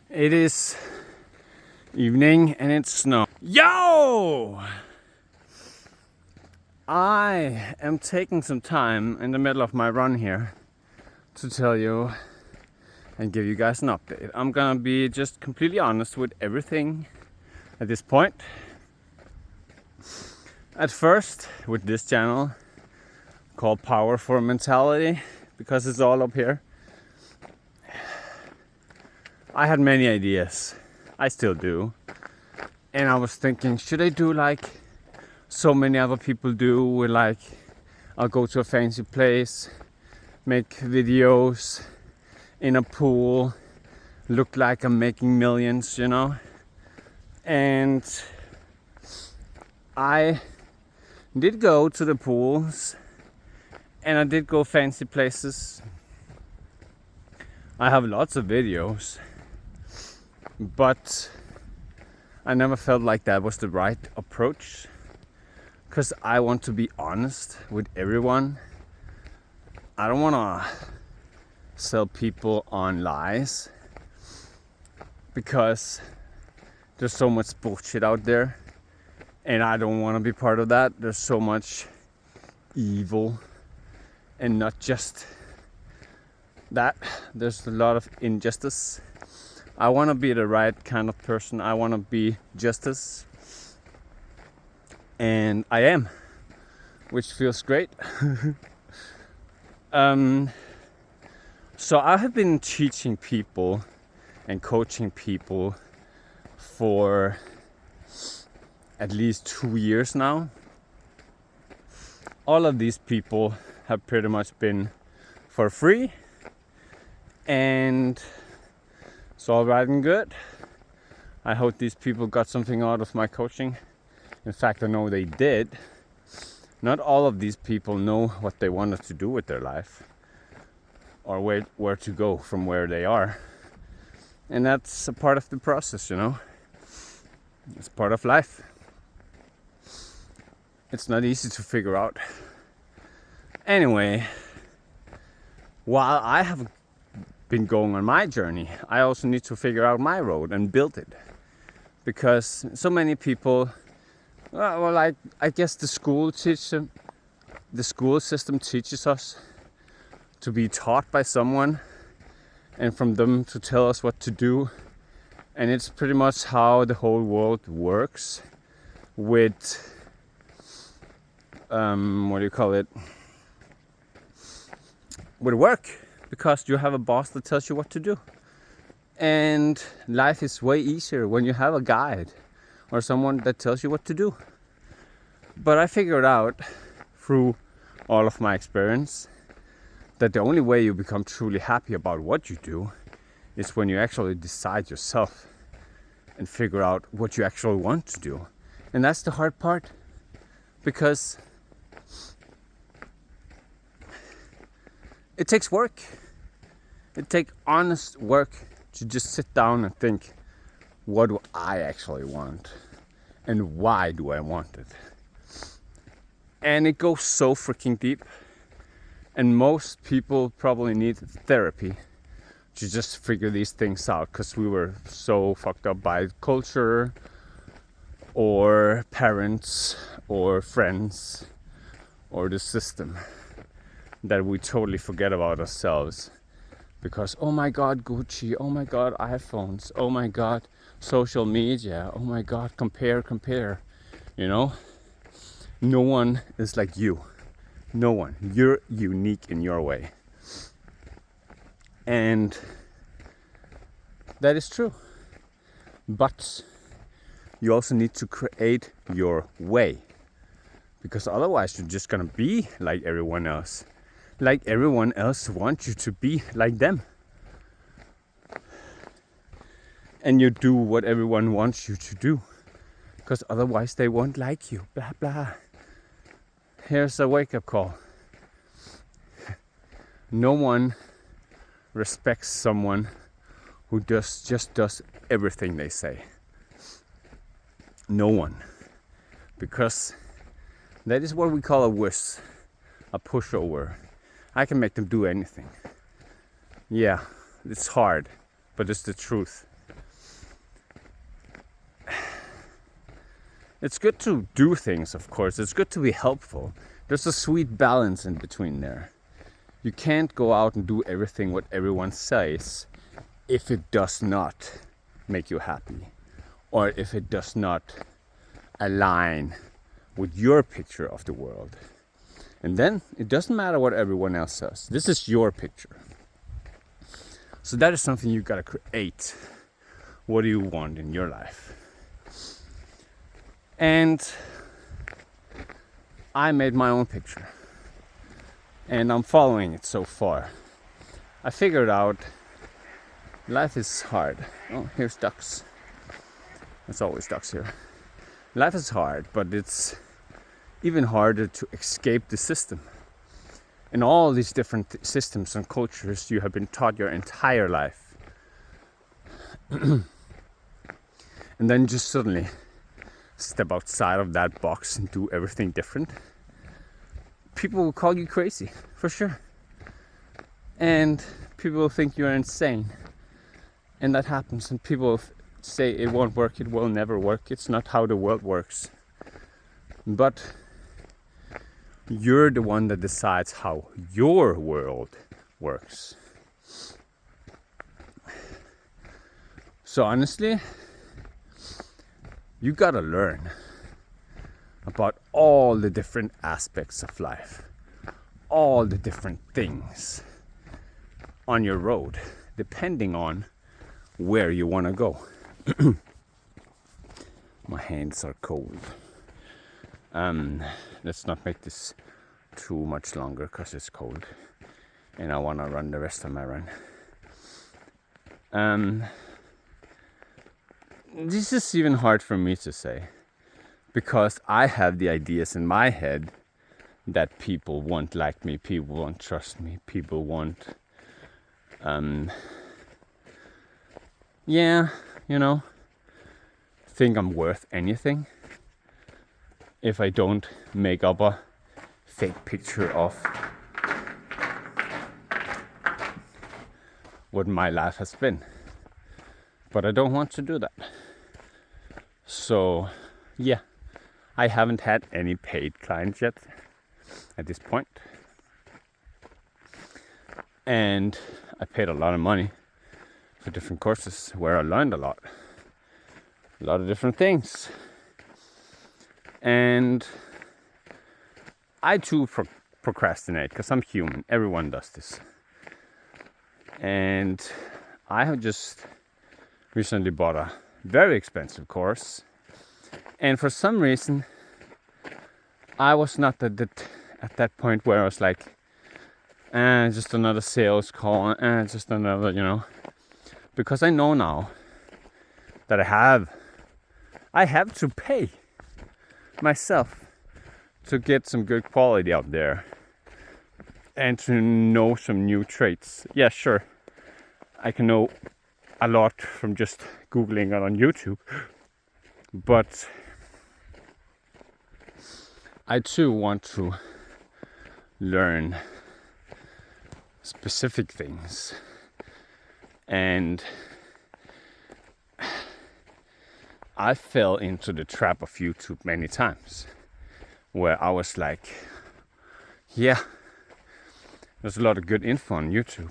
It is evening and it's snow. Yo! I am taking some time in the middle of my run here to tell you and give you guys an update. I'm gonna be just completely honest with everything at this point. At first, with this channel called Power for Mentality, because it's all up here, I had many ideas. I still do. And I was thinking, should I do like so many other people do, with like, I'll go to a fancy place, make videos in a pool, look like I'm making millions, you know? And I did go to the pools and I did go fancy places. I have lots of videos, but I never felt like that was the right approach, because I want to be honest with everyone. I don't want to sell people on lies, because there's so much bullshit out there and I don't want to be part of that. There's so much evil, and not just that, there's a lot of injustice. I want to be the right kind of person. I want to be justice, and I am, which feels great. So I have been teaching people and coaching people for at least 2 years now. All of these people have pretty much been for free, and it's all right and good. I hope these people got something out of my coaching. In fact, I know they did. Not all of these people know what they wanted to do with their life, or where to go from where they are. And that's a part of the process, you know. It's part of life. It's not easy to figure out. Anyway, while I have been going on my journey, I also need to figure out my road and build it. Because so many people, well, I guess the school system teaches us to be taught by someone, and from them to tell us what to do. And it's pretty much how the whole world works with, with work. Because you have a boss that tells you what to do. And life is way easier when you have a guide or someone that tells you what to do. But I figured out through all of my experience that the only way you become truly happy about what you do is when you actually decide yourself and figure out what you actually want to do. And that's the hard part, because it takes work. It takes honest work to just sit down and think, what do I actually want? And why do I want it? And it goes so freaking deep. And most people probably need therapy to just figure these things out, because we were so fucked up by culture or parents or friends or the system that we totally forget about ourselves. Because, oh my God, Gucci, oh my God, iPhones, oh my God, social media, oh my God, compare, you know? No one is like you. No one. You're unique in your way. And that is true. But you also need to create your way. Because otherwise you're just gonna be like everyone else. Like everyone else wants you to be like them. And you do what everyone wants you to do. Because otherwise they won't like you. Blah, blah. Here's a wake-up call. No one respects someone who just does everything they say. No one. Because that is what we call a wuss, a pushover. I can make them do anything. Yeah, it's hard, but it's the truth. It's good to do things, of course. It's good to be helpful. There's a sweet balance in between there. You can't go out and do everything what everyone says if it does not make you happy, or if it does not align with your picture of the world. And then it doesn't matter what everyone else says. This is your picture. So that is something you gotta create. What do you want in your life? And I made my own picture. And I'm following it so far. I figured out life is hard. Oh, here's ducks. There's always ducks here. Life is hard, but it's even harder to escape the system. In all these different systems and cultures you have been taught your entire life. And then just suddenly step outside of that box and do everything different. People will call you crazy, for sure. And people will think you're insane. And that happens, and people say it won't work, it will never work, it's not how the world works. But you're the one that decides how your world works. So honestly, you gotta learn about all the different aspects of life, all the different things on your road, depending on where you want to go. My hands are cold. Let's not make this too much longer because it's cold and I want to run the rest of my run. This is even hard for me to say because I have the ideas in my head that people won't like me, people won't trust me, people won't think I'm worth anything if I don't make up a fake picture of what my life has been. But I don't want to do that. So yeah, I haven't had any paid clients yet at this point. And I paid a lot of money for different courses where I learned a lot of different things. And I too procrastinate because I'm human. Everyone does this. And I have just recently bought a very expensive course. And for some reason, I was not at that point where I was like, just another sales call, just another, because I know now that I have to pay myself to get some good quality out there and to know some new traits. Yeah, sure, I can know a lot from just Googling it on YouTube, but I too want to learn specific things. And I fell into the trap of YouTube many times where I was like, yeah, there's a lot of good info on YouTube,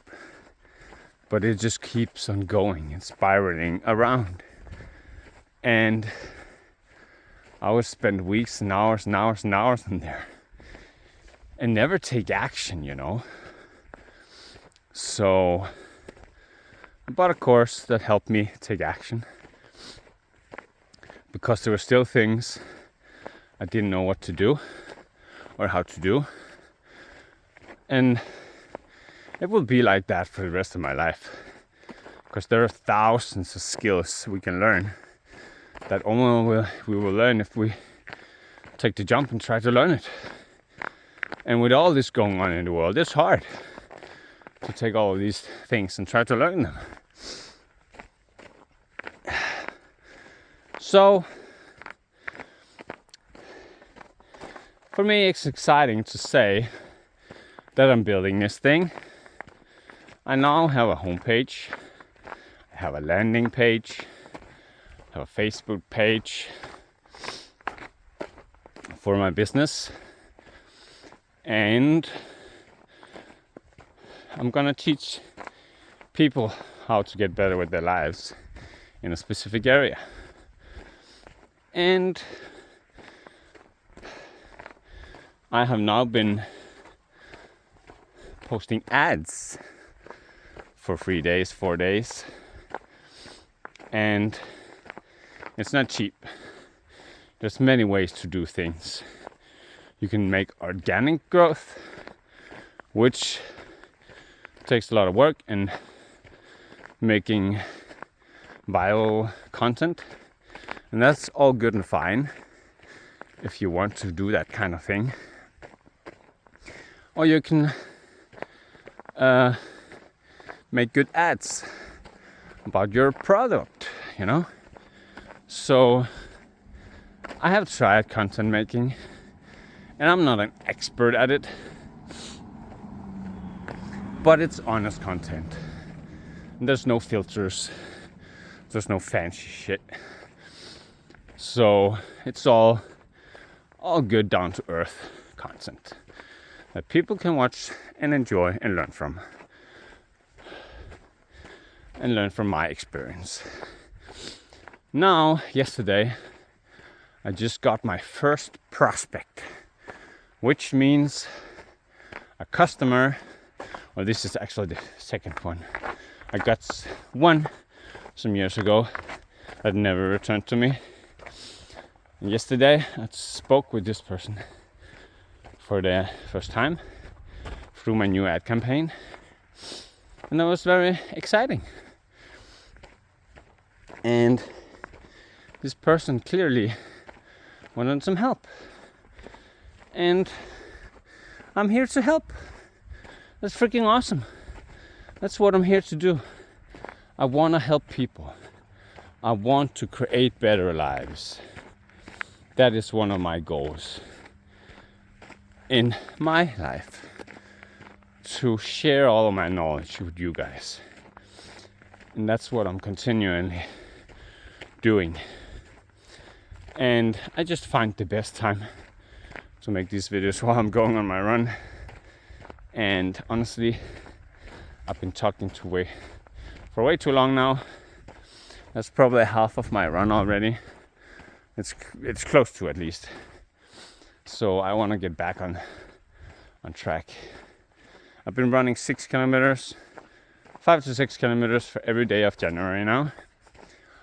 but it just keeps on going and spiraling around. And I would spend weeks and hours and hours and hours in there and never take action. So I bought a course that helped me take action because there were still things I didn't know what to do or how to do. And it will be like that for the rest of my life because there are thousands of skills we can learn that only we will learn if we take the jump and try to learn it. And with all this going on in the world, it's hard to take all of these things and try to learn them. So for me, it's exciting to say that I'm building this thing. I now have a homepage, I have a landing page, I have a Facebook page, for my business, and I'm gonna teach people how to get better with their lives in a specific area. And I have now been posting ads for 3 days, 4 days, and it's not cheap. There's many ways to do things. You can make organic growth, which takes a lot of work, and making viral content, and that's all good and fine if you want to do that kind of thing. Or you can make good ads about your product, you know. So I have tried content making, and I'm not an expert at it, but it's honest content. There's no filters, there's no fancy shit. So it's all good, down to earth content that people can watch and enjoy and learn from. And learn from my experience. Now, yesterday, I just got my first prospect, which means a customer. Well, this is actually the second one. I got one some years ago that never returned to me. And yesterday, I spoke with this person for the first time through my new ad campaign, and that was very exciting. And this person clearly wanted some help, and I'm here to help. That's freaking awesome. That's what I'm here to do. I want to help people. I want to create better lives. That is one of my goals in my life, to share all of my knowledge with you guys. And that's what I'm continually doing. And I just find the best time to make these videos while I'm going on my run. And honestly, I've been talking for way too long now. That's probably half of my run already. It's close to, at least. So I want to get back on track. I've been running 6 kilometers, 5 to 6 kilometers for every day of January now.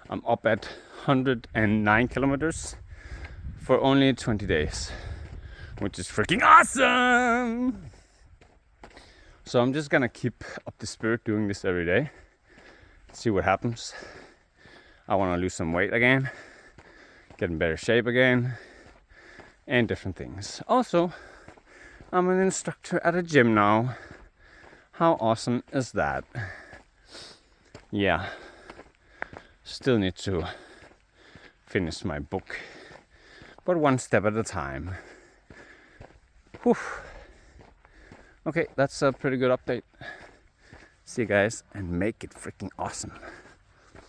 I'm up at 109 kilometers for only 20 days, which is freaking awesome. So I'm just gonna keep up the spirit doing this every day, see what happens. I want to lose some weight again, get in better shape again, and different things. Also, I'm an instructor at a gym now. How awesome is that? Yeah, still need to finish my book, but one step at a time. Whew. Okay, that's a pretty good update. See you guys, and make it freaking awesome.